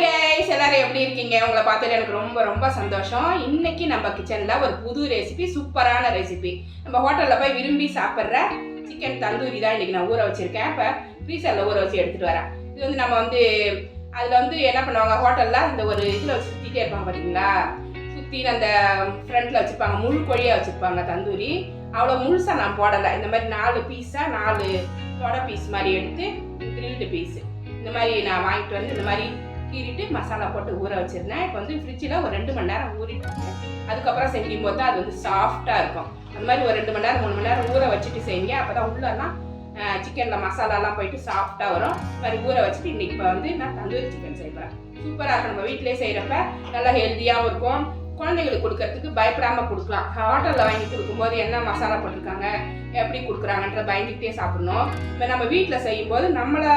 Guys, எல்லாரும் எப்படி இருக்கீங்க? உங்களை பார்த்ததுல எனக்கு ரொம்ப ரொம்ப சந்தோஷம். இன்னைக்கு நம்ம கிச்சனில் ஒரு புது ரெசிபி, சூப்பரான ரெசிபி. நம்ம ஹோட்டலில் போய் விரும்பி சாப்பிட்ற சிக்கன் தந்தூரி தான் இன்றைக்கி நான் ஊற வச்சுருக்கேன். இப்போ ஃப்ரீசரில் ஊற வச்சு எடுத்துகிட்டு வரேன். இது வந்து நம்ம வந்து அதில் வந்து என்ன பண்ணுவாங்க, ஹோட்டலில் இந்த ஒரு இதில் வச்சு சுற்றிட்டே இருப்பாங்க பார்த்தீங்களா, சுற்றி அந்த ஃப்ரண்ட்டில் வச்சுருப்பாங்க, முழு கோழியாக வச்சுருப்பாங்க தந்தூரி. அவ்வளோ முழுசாக நான் போடலை. இந்த மாதிரி 4 பீஸாக 4 தொடை பீஸ் மாதிரி எடுத்து கிரில்டு பீஸு இந்த மாதிரி நான் வாங்கிட்டு வந்து இந்த மாதிரி கீறிட்டு மசாலா போட்டு ஊற வச்சுருந்தேன். இப்போ வந்து ஃப்ரிட்ஜில் ஒரு 2 மணி நேரம் ஊறிட்டு அதுக்கப்புறம் செய்யும் போது தான் அது வந்து சாஃப்டாக இருக்கும். அந்த மாதிரி ஒரு 2 மணி நேரம் 3 மணி நேரம் ஊற வச்சுட்டு செய்யுங்க. அப்போ தான் உள்ளெல்லாம் சிக்கனில் மசாலாலாம் போயிட்டு சாஃப்டாக வரும். மாதிரி ஊற வச்சுட்டு இன்றைக்கி இப்போ வந்து நான் தந்தூரி சிக்கன் செய்வேன். சூப்பராக இருக்கும். நம்ம வீட்டிலே செய்கிறப்ப நல்லா ஹெல்த்தியாகவும் இருக்கும். குழந்தைங்களுக்கு கொடுக்கறதுக்கு பயப்படாமல் கொடுக்கலாம். ஹோட்டலில் வாங்கி கொடுக்கும்போது என்ன மசாலா போட்டிருக்காங்க, எப்படி கொடுக்குறாங்கன்ற பயந்துக்கிட்டே சாப்பிடணும். இப்போ நம்ம வீட்டில் செய்யும்போது நம்மளை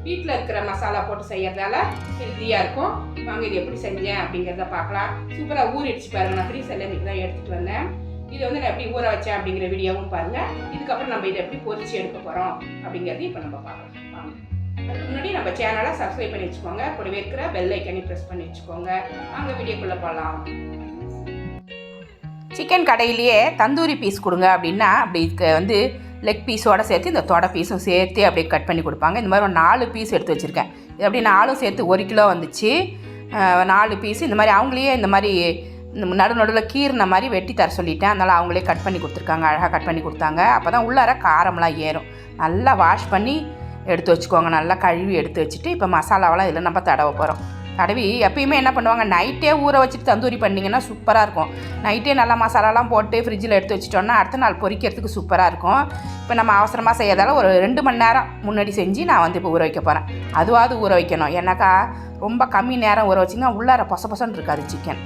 வீட்டில் இருக்கிற மசாலா போட்டு செய்யறதால ஹெல்த்தியாக இருக்கும். வாங்க இது எப்படி செஞ்சேன் அப்படிங்கிறத பார்க்கலாம். சூப்பராக ஊறிடுச்சு பாருங்கள். நான் ஃப்ரீசரில் இன்றைக்கி தான் எடுத்துகிட்டு வந்தேன். இது வந்து நான் எப்படி ஊற வச்சேன் அப்படிங்கிற வீடியோவும் பாருங்கள். இதுக்கப்புறம் நம்ம இதை எப்படி பொரிச்சு எடுக்க போகிறோம் அப்படிங்கிறது இப்போ நம்ம பார்க்கலாம். வாங்க. அதுக்கு முன்னாடி நம்ம சேனலை சப்ஸ்கிரைப் பண்ணி வச்சுக்கோங்க. கூடவே இருக்கிற பெல் ஐக்கனை ப்ரெஸ் பண்ணி வச்சுக்கோங்க. வாங்க வீடியோக்குள்ளே போகலாம். சிக்கன் கடையிலேயே தந்தூரி பீஸ் கொடுங்க அப்படின்னா அப்படி வந்து லெக் பீஸோடு சேர்த்து இந்த தொடை பீஸும் சேர்த்து அப்படியே கட் பண்ணி கொடுப்பாங்க. இந்த மாதிரி ஒரு 4 பீஸ் எடுத்து வச்சுருக்கேன். இது அப்படி 4 சேர்த்து 1 கிலோ வந்துச்சு. 4 பீஸ் இந்த மாதிரி அவங்களையே இந்த மாதிரி நடுவில் கீறின மாதிரி வெட்டி தர சொல்லிட்டேன். அதனால் அவங்களே கட் பண்ணி கொடுத்துருக்காங்க. அழகாக கட் பண்ணி கொடுத்தாங்க. அப்போ தான் உள்ளார காரம்லாம் ஏறும். நல்லா வாஷ் பண்ணி எடுத்து வச்சுக்கோங்க. நல்லா கழுவி எடுத்து வச்சுட்டு இப்போ மசாலாவெல்லாம் இதில் நம்ம தடவை போகிறோம். தடவி எப்பயுமே என்ன பண்ணுவாங்க, நைட்டே ஊற வச்சுட்டு தந்தூரி பண்ணிங்கன்னா சூப்பராக இருக்கும். நைட்டே நல்லா மசாலாலாம் போட்டு ஃப்ரிட்ஜில் எடுத்து வச்சிட்டோன்னா அடுத்த நாள் பொரிக்கிறதுக்கு சூப்பராக இருக்கும். இப்போ நம்ம அவசரமாக செய்யறதால ஒரு 2 மணி நேரம் முன்னாடி செஞ்சு நான் வந்து இப்போ ஊற வைக்க போகிறேன். அதுவாவது ஊற வைக்கணும். ஏன்னாக்கா ரொம்ப கம்மி நேரம் ஊற வச்சிங்கன்னா உள்ளார பொசன்னு இருக்காது சிக்கன்.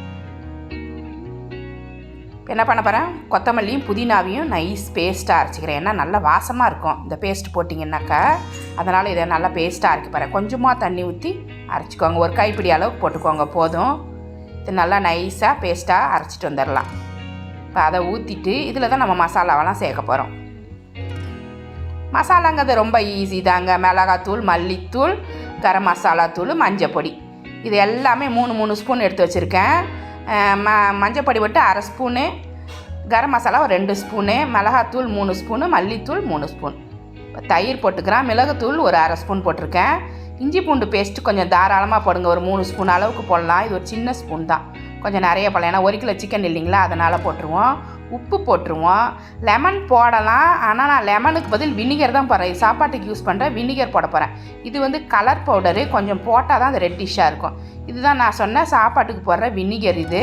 இப்போ என்ன பண்ண போகிறேன், கொத்தமல்லியும் புதினாவையும் நைஸ் பேஸ்ட்டாக அரைச்சிக்கிறேன். ஏன்னா நல்லா வாசமாக இருக்கும் இந்த பேஸ்ட் போட்டிங்கன்னாக்கா. அதனால் இதை நல்லா பேஸ்ட்டாக அரைக்க போகிறேன். கொஞ்சமாக தண்ணி ஊற்றி அரைச்சிக்கோங்க. ஒரு கைப்பிடி அளவுக்கு போட்டுக்கோங்க போதும். இது நல்லா நைஸாக பேஸ்ட்டாக அரைச்சிட்டு வந்துடலாம். இப்போ அதை ஊற்றிட்டு இதில் தான் நம்ம மசாலாவெல்லாம் சேர்க்க போகிறோம். மசாலாங்கிறது ரொம்ப ஈஸி தாங்க. மிளகாத்தூள், மல்லித்தூள், கரம் மசாலா தூள், மஞ்சள் பொடி, இது எல்லாமே 3 ஸ்பூன் எடுத்து வச்சுருக்கேன். மஞ்சள் பொடி மட்டும் 1/2 ஸ்பூனு, கரம் மசாலா ஒரு 2 ஸ்பூனு, மிளகாத்தூள் 3 ஸ்பூனு, மல்லித்தூள் 3 ஸ்பூன், தயிர் போட்டுக்கிறேன். மிளகுத்தூள் ஒரு 1/2 ஸ்பூன் போட்டிருக்கேன். இஞ்சி பூண்டு பேஸ்ட்டு கொஞ்சம் தாராளமாக போடுங்க. ஒரு 3 ஸ்பூன் அளவுக்கு போடலாம். இது ஒரு சின்ன ஸ்பூன் தான், கொஞ்சம் நிறைய போடலாம். ஏன்னா 1 கிலோ சிக்கன் இல்லைங்களா, அதனால் போட்டுருவோம். உப்பு போட்டுருவோம். லெமன் போடலாம், ஆனால் நான் லெமனுக்கு பதில் வினிகர் தான் போடுறேன். சாப்பாட்டுக்கு யூஸ் பண்ணுறேன், வினிகர் போட போகிறேன். இது வந்து கலர் பவுடரு, கொஞ்சம் போட்டால் தான் அது ரெட்டிஷாக இருக்கும். இதுதான் நான் சொன்ன சாப்பாட்டுக்கு போடுற வினிகர். இது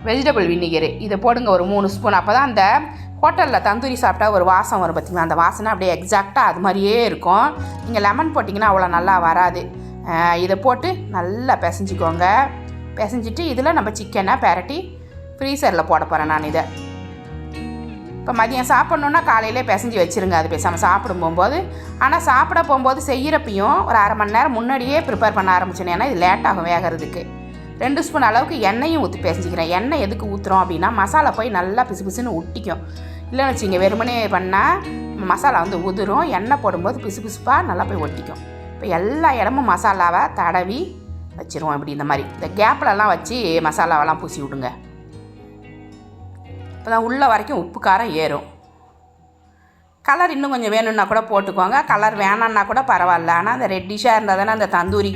வெஜிடபிள் வினிகரு. இதை போடுங்க ஒரு 3 ஸ்பூன். அப்போ தான் அந்த ஹோட்டலில் தந்தூரி சாப்பிட்டா ஒரு வாசம் வரும் பார்த்திங்களா, அந்த வாசனை அப்படியே எக்ஸாக்டாக அது மாதிரியே இருக்கும். நீங்கள் லெமன் போட்டிங்கன்னா அவ்வளோ நல்லா வராது. இதை போட்டு நல்லா பிசைஞ்சிக்கோங்க. பிசைஞ்சிட்டு இதில் நம்ம சிக்கனை பெரட்டி ஃப்ரீசரில் போட போகிறேன் நான் இதை. இப்போ மதியம் சாப்பிட்ணுன்னா காலையிலே பிசைஞ்சு வச்சுருங்க, அது பேசாமல் சாப்பிடும் போகும்போது. ஆனால் சாப்பிட போகும்போது செய்கிறப்பையும் ஒரு 1/2 மணி நேரம் முன்னாடியே ப்ரிப்பேர் பண்ண ஆரம்பிச்சேன். ஏன்னா இது லேட் ஆகும் வேகிறதுக்கு. 2 ஸ்பூன் அளவுக்கு எண்ணெயும் ஊற்றி பிசைஞ்சிக்கிறேன். எண்ணெய் எதுக்கு ஊற்றுறோம் அப்படின்னா மசாலா போய் நல்லா பிசுன்னு ஒட்டிக்கும். இல்லைன்னு வச்சுங்க, வெறுமனே பண்ணால் மசாலா வந்து உதிரும். எண்ணெய் போடும்போது பிசுப்பாக நல்லா போய் ஒட்டிக்கும். இப்போ எல்லா இடமும் மசாலாவை தடவி வச்சுருவோம். இப்படி இந்த மாதிரி இந்த கேப்லலாம் வச்சு மசாலாவெல்லாம் பூசி விடுங்க. இப்போ தான் உள்ள வரைக்கும் உப்பு காரம் ஏறும். கலர் இன்னும் கொஞ்சம் வேணும்னா கூட போட்டுக்கோங்க. கலர் வேணான்னா கூட பரவாயில்ல. ஆனால் அந்த ரெட்டிஷாக இருந்தால் தானே அந்த தந்தூரி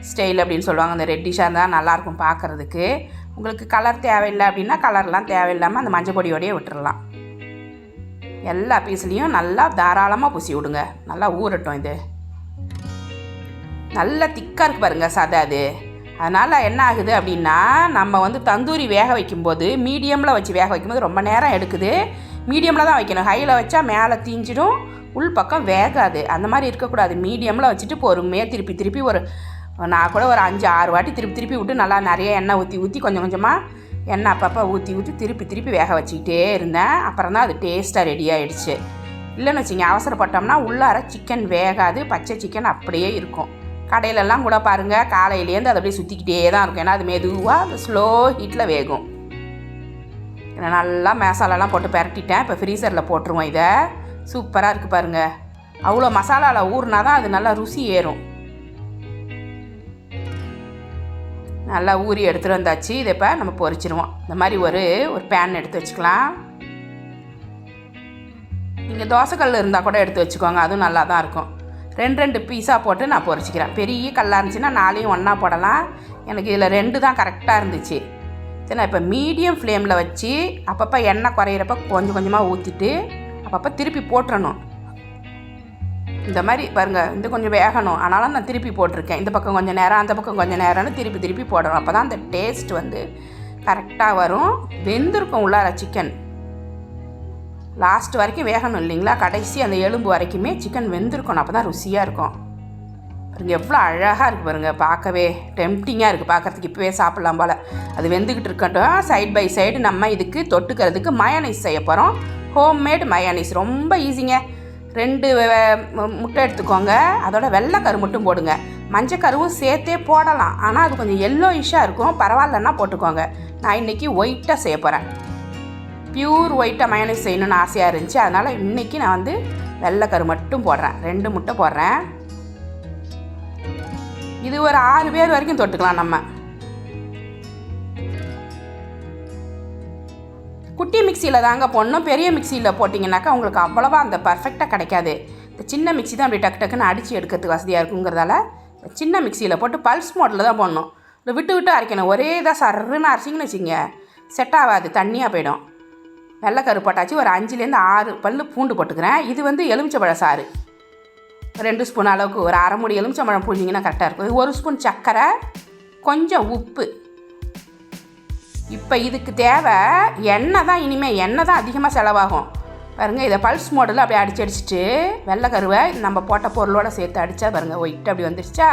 ஸ்டைல் அப்படின்னு சொல்லுவாங்க. அந்த ரெட்டிஷாக இருந்தால் நல்லாயிருக்கும் பார்க்குறதுக்கு. உங்களுக்கு கலர் தேவையில்லை அப்படின்னா கலர்லாம் தேவையில்லாமல் அந்த மஞ்சள் பொடியோடையே விட்டுறலாம். எல்லா பீஸ்லேயும் நல்லா தாராளமாக பூசி விடுங்க. நல்லா ஊறட்டும். இது நல்லா திக்காக இருக்குது பாருங்கள் சதை. அது அதனால் என்ன ஆகுது அப்படின்னா நம்ம வந்து தந்தூரி வேக வைக்கும்போது மீடியமில் வச்சு வேக வைக்கும்போது ரொம்ப நேரம் எடுக்குது. மீடியமில் தான் வைக்கணும். ஹையில் வச்சா மேலே தீஞ்சிடும், உள் பக்கம் வேகாது. அந்த மாதிரி இருக்கக்கூடாது. மீடியமில் வச்சுட்டு பொறுமையாக திருப்பி ஒரு நான் கூட ஒரு 5-6 வாட்டி திருப்பி விட்டு நல்லா நிறைய எண்ணெய் ஊற்றி கொஞ்சம் கொஞ்சமாக எண்ணெய் அப்பப்போ ஊற்றி திருப்பி வேக வச்சுக்கிட்டே இருந்தேன். அப்புறம் தான் அது டேஸ்ட்டாக ரெடி ஆகிடுச்சு. இல்லைன்னு வச்சிங்க, அவசரப்பட்டோம்னா உள்ளார சிக்கன் வேகாது, பச்சை சிக்கன் அப்படியே இருக்கும். கடையிலெல்லாம் கூட பாருங்கள், காலையிலேருந்து அது அப்படியே சுற்றிக்கிட்டே தான் இருக்கும். ஏன்னா அது மெதுவாக ஸ்லோ ஹீட்டில் வேகும். நல்லா மசாலாலாம் போட்டு பரட்டிட்டேன். இப்போ ஃப்ரீசரில் போட்டுருவோம். இதை சூப்பராக இருக்குது பாருங்கள். அவ்வளோ மசாலாவில் ஊறினா தான் அது நல்லா ருசி ஏறும். நல்லா ஊறி எடுத்துகிட்டு வந்தாச்சு. இதை இப்போ நம்ம பொரிச்சிடுவோம். இந்த மாதிரி ஒரு பேன் எடுத்து வச்சுக்கலாம். நீங்கள் தோசைக்கல் இருந்தால் கூட எடுத்து வச்சுக்கோங்க, அதுவும் நல்லா தான் இருக்கும். 2 பீஸாக போட்டு நான் பொரிச்சிக்கிறேன். பெரிய கல்லாக இருந்துச்சுன்னா 4 ஒன்றா போடலாம். எனக்கு இதில் 2 தான் கரெக்டாக இருந்துச்சு. சரி, நான் இப்போ மீடியம் ஃப்ளேமில் வச்சு அப்பப்போ எண்ணெய் குறையிறப்ப கொஞ்சம் கொஞ்சமாக ஊற்றிட்டு அப்பப்போ திருப்பி போட்டுறணும். இந்த மாதிரி பாருங்கள், இது கொஞ்சம் வேகணும், ஆனாலும் நான் திருப்பி போட்டிருக்கேன். இந்த பக்கம் கொஞ்சம் நேரம், அந்த பக்கம் கொஞ்சம் நேரம்னு திருப்பி போடணும். அப்போ தான் அந்த டேஸ்ட் வந்து கரெக்டாக வரும். வெந்திருக்கும் உள்ளார சிக்கன். லாஸ்ட் வரைக்கும் வேகணும் இல்லைங்களா, கடைசி அந்த எலும்பு வரைக்குமே சிக்கன் வெந்திருக்கணும். அப்போ தான் ருசியாக இருக்கும். பாருங்கள் எவ்வளோ அழகாக இருக்குது பாருங்கள், பார்க்கவே டெம்ப்டிங்காக இருக்குது. பார்க்குறதுக்கு இப்போவே சாப்பிட்லாம் போல். அது வெந்துக்கிட்டு இருக்கட்டும். சைட் பை சைடு நம்ம இதுக்கு தொட்டுக்கிறதுக்கு மயோனைஸ் செய்ய போகிறோம். ஹோம்மேட் மயோனைஸ் ரொம்ப ஈஸிங்க. 2 முட்டை எடுத்துக்கோங்க. அதோட வெள்ளைக்கரு மட்டும் போடுங்க. மஞ்சக்கருவும் சேர்த்தே போடலாம், ஆனால் அது கொஞ்சம் எல்லோயிஷாக இருக்கும். பரவாயில்லன்னா போட்டுக்கோங்க. நான் இன்றைக்கி ஒயிட்டாக செய்ய போகிறேன். பியூர் ஒயிட்டாக மயோனைஸ் செய்யணுன்னு ஆசையாக இருந்துச்சு. அதனால் இன்றைக்கி நான் வந்து வெள்ளைக்கரு மட்டும் போடுறேன். 2 முட்டை போடுறேன். இது ஒரு 6 பேர் வரைக்கும் தொட்டுக்கலாம் நம்ம. குட்டி மிக்சியில் தாங்க போடணும். பெரிய மிக்சியில் போட்டிங்கனாக்கா உங்களுக்கு அவ்வளோவா அந்த பர்ஃபெக்டாக கிடைக்காது. இந்த சின்ன மிக்சி தான் அப்படி டக்குன்னு அடித்து எடுக்கிறதுக்கு வசதியாக இருக்குங்கிறதால சின்ன மிக்சியில் போட்டு பல்ஸ் மோட்டில் தான் போடணும். விட்டு அரைக்கணும். ஒரே இதாக சர்ன்னு அரைச்சிங்கன்னு வச்சுங்க, செட் ஆகாது, தண்ணியாக போயிடும். வெள்ளைக்கரு போட்டாச்சு. ஒரு 5லேருந்து 6 பல் பூண்டு போட்டுக்கிறேன். இது வந்து எலுமிச்சம்பழ சாறு 2 ஸ்பூன் அளவுக்கு. ஒரு அரை மூடி எலுமிச்சம்பழம் புழிஞ்சிங்கன்னா கரெக்டாக இருக்கும். 1 ஸ்பூன் சர்க்கரை, கொஞ்சம் உப்பு. இப்போ இதுக்கு தேவை எண்ணெய் தான். இனிமேல் எண்ணெய் தான் அதிகமாக செலவாகும். பாருங்கள், இதை பல்ஸ் மோடில் அப்படியே அடிச்சுட்டு வெள்ளைக்கருவை நம்ம போட்ட பொருளோடு சேர்த்து அடித்தா பாருங்கள் ஒயிட் அப்படி வந்துடுச்சா.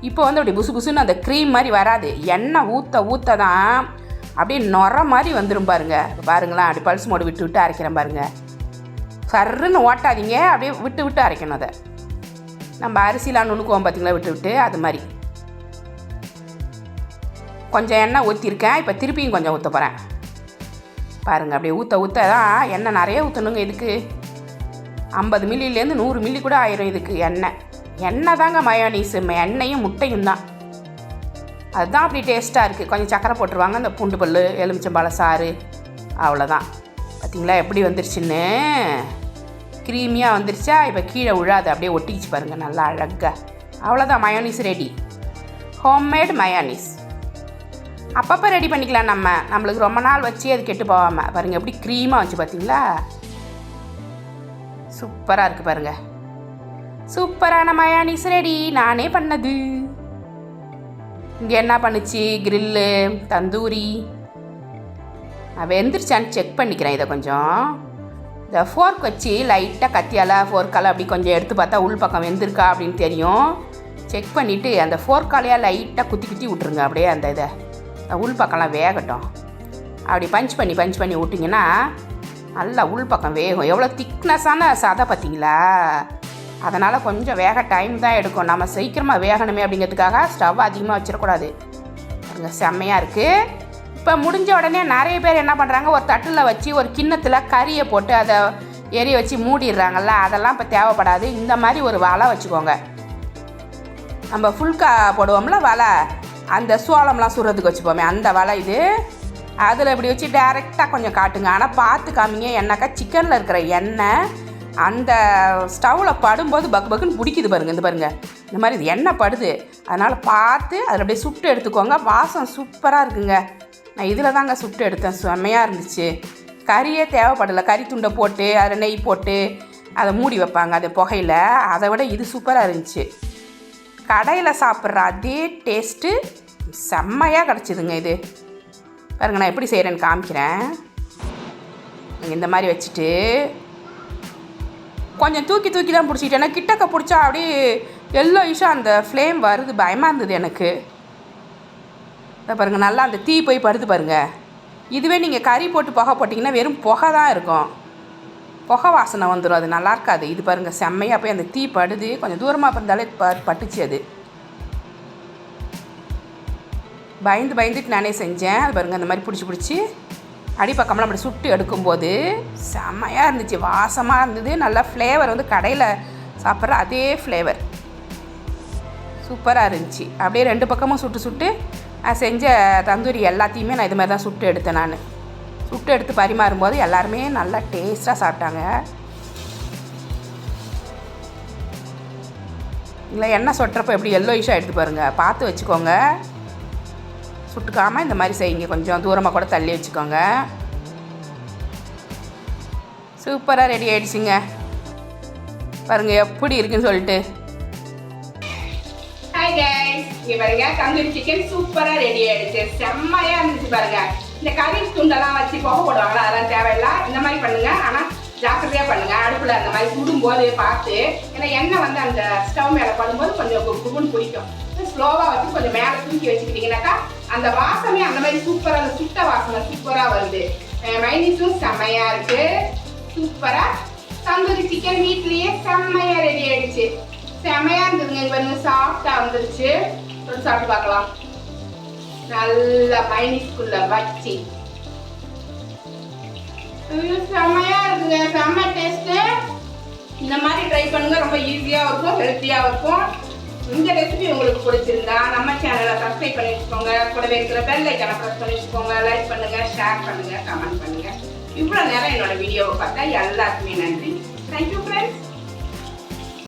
இப்போ வந்து அப்படி புசுன்னு அந்த க்ரீம் மாதிரி வராது. எண்ணெய் ஊற்ற தான் அப்படியே நுர மாதிரி வந்துடும் பாருங்கள். பாருங்களேன், அப்படி பல்ஸ் மோடு விட்டு அரைக்கிறேன் பாருங்கள். சர்ன்னு ஓட்டாதீங்க, அப்படியே விட்டு அரைக்கணும். அதை நம்ம அரிசிலாம் நுணுக்குவோம் பார்த்திங்களா, விட்டு அது மாதிரி. கொஞ்சம் எண்ணெய் ஊற்றிருக்கேன். இப்போ திருப்பியும் கொஞ்சம் ஊற்ற போகிறேன். பாருங்கள், அப்படியே ஊற்ற தான் எண்ணெய் நிறைய ஊற்றணுங்க. இதுக்கு 50 மில்லிலேருந்து 100 மில்லி கூட ஆயிரும் இதுக்கு எண்ணெய் தாங்க மயோனைஸ். எண்ணெயும் முட்டையும் தான், அதுதான் அப்படி டேஸ்ட்டாக இருக்குது. கொஞ்சம் சக்கரை போட்டுருவாங்க. இந்த பூண்டு பல், எலுமிச்சம்பழ சாறு, அவ்வளோதான். பார்த்திங்களா எப்படி வந்துருச்சுன்னு, க்ரீமியாக வந்துருச்சா. இப்போ கீழே விழாது, அப்படியே ஒட்டிக்கிச்சு பாருங்கள் நல்லா அழகாக. அவ்வளோதான், மயோனைஸ் ரெடி. ஹோம்மேட் மயோனைஸ் அப்பப்போ ரெடி பண்ணிக்கலாம். நம்மளுக்கு ரொம்ப நாள் வச்சு அது கெட்டு போகாமல். பாருங்கள் எப்படி க்ரீமாக வச்சு, பார்த்தீங்களா சூப்பராக இருக்குது பாருங்கள். சூப்பரான மயோனைஸ் ரெடி, நானே பண்ணது. இங்கே என்ன பண்ணுச்சு, கிரில்லு, தந்தூரி. நான் வெந்துருச்சான்னு செக் பண்ணிக்கிறேன். இதை கொஞ்சம் இந்த ஃபோர்க் வச்சு லைட்டாக கத்தியால் ஃபோர்க்கால் அப்படி கொஞ்சம் எடுத்து பார்த்தா உள் பக்கம் வெந்திருக்கா அப்படின்னு தெரியும். செக் பண்ணிவிட்டு அந்த ஃபோர்க்காலையாக லைட்டாக குத்தி விட்ருங்க. அப்படியே அந்த இதை உள் பக்கம்லாம் வேகட்டும். அப்படி பஞ்ச் பண்ணி விட்டிங்கன்னா நல்லா உள் பக்கம் வேகும். எவ்வளோ திக்னஸான சதை பார்த்தீங்களா. அதனால் கொஞ்சம் வேக டைம் தான் எடுக்கும். நம்ம சீக்கிரமாக வேகணுமே அப்படிங்கிறதுக்காக ஸ்டவ் அதிகமாக வச்சிடக்கூடாது. பாருங்க செம்மையாக இருக்குது. இப்போ முடிஞ்ச உடனே நிறைய பேர் என்ன பண்ணுறாங்க, ஒரு தட்டில் வச்சு ஒரு கிண்ணத்தில் கறியை போட்டு அதை எரிய வச்சு மூடிடுறாங்கல்ல. அதெல்லாம் இப்போ தேவைப்படாது. இந்த மாதிரி ஒரு வலை வச்சுக்கோங்க. நம்ம ஃபுல்கா போடுவோம்ல வலை, அந்த சோளம்லாம் சுடுறதுக்கு வச்சுப்போமே அந்த வலை இது. அதில் இப்படி வச்சு டைரெக்டாக கொஞ்சம் காட்டுங்க. ஆனால் பார்த்து காமிங்க, எண்ணெய்க்கா சிக்கனில் இருக்கிற எண்ணெய் அந்த ஸ்டவ்வில் படும்போது பக்குன்னு பிடிக்குது பாருங்கள். இந்த பாருங்கள், இந்த மாதிரி இது எண்ணெய் படுது. அதனால் பார்த்து அதில் அப்படியே சுட்டு எடுத்துக்கோங்க. வாசம் சூப்பராக இருக்குங்க. நான் இதில் தாங்க சுட்டு எடுத்தேன், செம்மையாக இருந்துச்சு. கறியே தேவைப்படலை. கறி துண்டை போட்டு அதில் நெய் போட்டு அதை மூடி வைப்பாங்க அது புகையில். அதை விட இது சூப்பராக இருந்துச்சு. கடையில் சாப்பிட்ற அதே டேஸ்ட்டு செம்மையாக கிடச்சிதுங்க. இது பாருங்கள், நான் எப்படி செய்கிறேன்னு காமிக்கிறேன். இந்த மாதிரி வச்சுட்டு கொஞ்சம் தூக்கி தான் பிடிச்சிக்கிட்டேன். ஏன்னா கிட்டக்க பிடிச்சா அப்படியே எல்லோ இஷ்ஷாக அந்த ஃப்ளேம் வருது, பயமாக இருந்தது எனக்கு. இதை பாருங்கள், நல்லா அந்த தீ போய் படுது பாருங்கள். இதுவே நீங்கள் கறி போட்டு புகை போட்டிங்கன்னா வெறும் புகை தான் இருக்கும், புகை வாசனை வந்துடும், அது நல்லா இருக்காது. இது பாருங்கள் செம்மையாக போய் அந்த தீ படுது. கொஞ்சம் தூரமாக இருந்தாலே பட்டுச்சு. அது பயந்துட்டு நானே செஞ்சேன். அது பாருங்கள், அந்த மாதிரி பிடிச்சி அடிப்பக்கம்லாம் அப்படி சுட்டு எடுக்கும்போது செம்மையாக இருந்துச்சு, வாசமாக இருந்தது. நல்லா ஃப்ளேவர் வந்து கடையில் சாப்பிட்ற அதே ஃப்ளேவர் சூப்பராக இருந்துச்சு. அப்படியே 2 பக்கமும் சுட்டு நான் செஞ்ச தந்தூரி எல்லாத்தையுமே நான் இது மாதிரி தான் சுட்டு எடுத்தேன். நான் சுட்டு எடுத்து பரிமாறும்போது எல்லாருமே நல்லா டேஸ்ட்டாக சாப்பிட்டாங்க. இல்லை எண்ணெய் சொட்டுறப்போ எப்படி எல்லோயிஷாக எடுத்து பாருங்கள், பார்த்து வச்சுக்கோங்க. சுட்டுக்காமல் இந்த மாதிரி செய்யுங்க, கொஞ்சம் தூரமாக கூட தள்ளி வச்சுக்கோங்க. சூப்பராக ரெடி ஆகிடுச்சிங்க பாருங்கள் எப்படி இருக்குன்னு சொல்லிட்டு. ஹாய் கைஸ், இங்கே பாருங்க தந்தூரி சிக்கன் சூப்பராக ரெடி ஆகிடுச்சு. செம்மையாக இருந்துச்சு பாருங்கள். இந்த கறி துண்டெல்லாம் வச்சு புகை போடுவாங்களா, அதெல்லாம் தேவையில்லை. இந்த மாதிரி பண்ணுங்கள், ஆனால் ஜாக்கிரதையாக பண்ணுங்கள். அடுப்பில் அந்த மாதிரி சுடும்போது பார்த்து, ஏன்னா எண்ணெய் வந்து அந்த ஸ்டவ் மேலே பண்ணும்போது கொஞ்சம் குபுன்னு பிடிக்கும். ஸ்லோவாக வச்சு கொஞ்சம் மேலே தூக்கி வச்சுக்கிட்டிங்கனாக்கா அந்த வாசமே அந்த மாதிரி சூப்பராக, அந்த சுட்ட வாசனை சூப்பராக வருது. மைனீஸும் செம்மையாக இருக்குது. சூப்பராக தந்தூரி சிக்கன் வீட்லேயே செம்மையாக ரெடி ஆகிடுச்சு. செம்மையாக இருந்ததுங்க. இங்கே வந்து சாஃப்டாக வந்துருச்சு. ஒரு சாப்பிட்டு பார்க்கலாம். நல்லா மைனீஸ்குள்ளே வச்சு செம்மையாக இருக்குங்க, செம்ம டேஸ்ட்டு. இந்த மாதிரி ட்ரை பண்ணுங்கள், ரொம்ப ஈஸியாக இருக்கும், ஹெல்த்தியாக இருக்கும். இந்த ரெசிபி உங்களுக்கு பிடிச்சிருந்தா நம்ம சேனலை சப்ஸ்கிரைப் பண்ணி வச்சுக்கோங்க. கூடவே இருக்கிற பெல் ஐக்கானை ப்ரெஸ் பண்ணி வச்சுக்கோங்க. லைக் பண்ணுங்கள், ஷேர் பண்ணுங்கள், கமெண்ட் பண்ணுங்கள். இவ்வளோ நேரம் என்னோட வீடியோவை பார்த்தா எல்லாருக்குமே நன்றி. Thank you friends.